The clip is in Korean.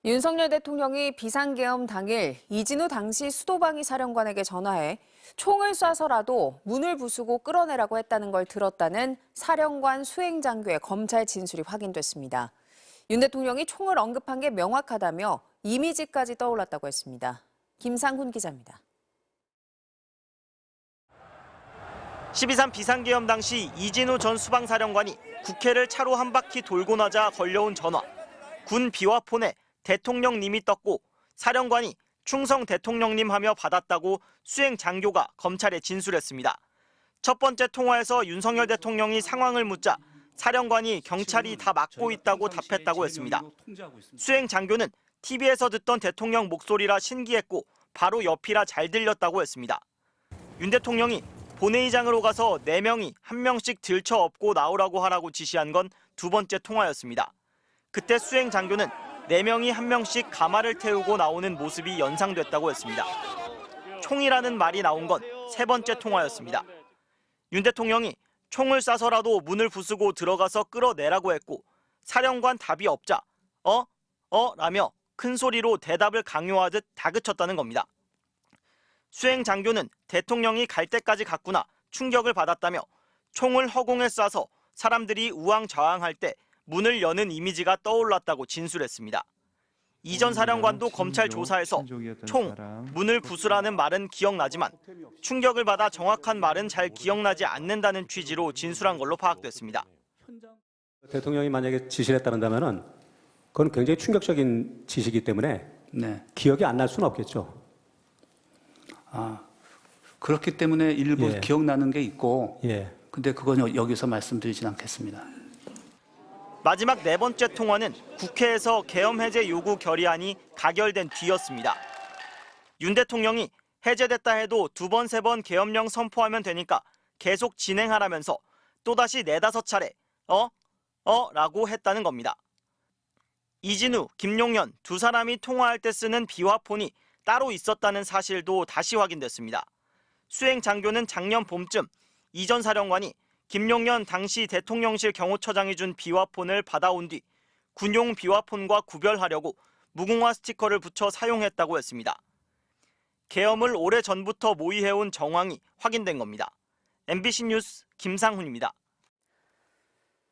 윤석열 대통령이 비상계엄 당일 이진우 당시 수도방위 사령관에게 전화해 총을 쏴서라도 문을 부수고 끌어내라고 했다는 걸 들었다는 사령관 수행장교의 검찰 진술이 확인됐습니다. 윤 대통령이 총을 언급한 게 명확하다며 이미지까지 떠올랐다고 했습니다. 김상훈 기자입니다. 12.3 비상계엄 당시 이진우 전 수방사령관이 국회를 차로 한 바퀴 돌고 나자 걸려온 전화. 군 비화폰에 대통령님이 떴고 사령관이 충성 대통령님 하며 받았다고 수행장교가 검찰에 진술했습니다. 첫 번째 통화에서 윤석열 대통령이 상황을 묻자 사령관이 경찰이 다 막고 있다고 답했다고 했습니다. 수행장교는 TV에서 듣던 대통령 목소리라 신기했고 바로 옆이라 잘 들렸다고 했습니다. 윤 대통령이 본회의장으로 가서 4명이 1명씩 들쳐업고 나오라고 하라고 지시한 건 두 번째 통화였습니다. 그때 수행장교는 4명이 1명씩 가마를 태우고 나오는 모습이 연상됐다고 했습니다. 총이라는 말이 나온 건 세 번째 통화였습니다. 윤 대통령이 총을 쏴서라도 문을 부수고 들어가서 끌어내라고 했고 사령관 답이 없자 라며 큰 소리로 대답을 강요하듯 다그쳤다는 겁니다. 수행장교는 대통령이 갈 때까지 갔구나 충격을 받았다며 총을 허공에 쏴서 사람들이 우왕좌왕할 때 문을 여는 이미지가 떠올랐다고 진술했습니다. 이 전 사령관도 검찰 조사에서 총, 문을 부수라는 말은 기억나지만 충격을 받아 정확한 말은 잘 기억나지 않는다는 취지로 진술한 걸로 파악됐습니다. 대통령이 만약에 지시를 했다는다면은 그건 굉장히 충격적인 지시이기 때문에 기억이 안 날 수는 없겠죠. 그렇기 때문에 일부 예. 기억나는 게 있고 근데 예. 그건 여기서 말씀드리진 않겠습니다. 마지막 네 번째 통화는 국회에서 계엄 해제 요구 결의안이 가결된 뒤였습니다. 윤 대통령이 해제됐다 해도 2번, 3번 계엄령 선포하면 되니까 계속 진행하라면서 또다시 4-5차례 라고 했다는 겁니다. 이진우, 김용현 두 사람이 통화할 때 쓰는 비화폰이 따로 있었다는 사실도 다시 확인됐습니다. 수행장교는 작년 봄쯤 이 전 사령관이 김용현 당시 대통령실 경호처장이 준 비화폰을 받아온 뒤 군용 비화폰과 구별하려고 무궁화 스티커를 붙여 사용했다고 했습니다. 계엄을 오래전부터 모의해온 정황이 확인된 겁니다. MBC 뉴스 김상훈입니다.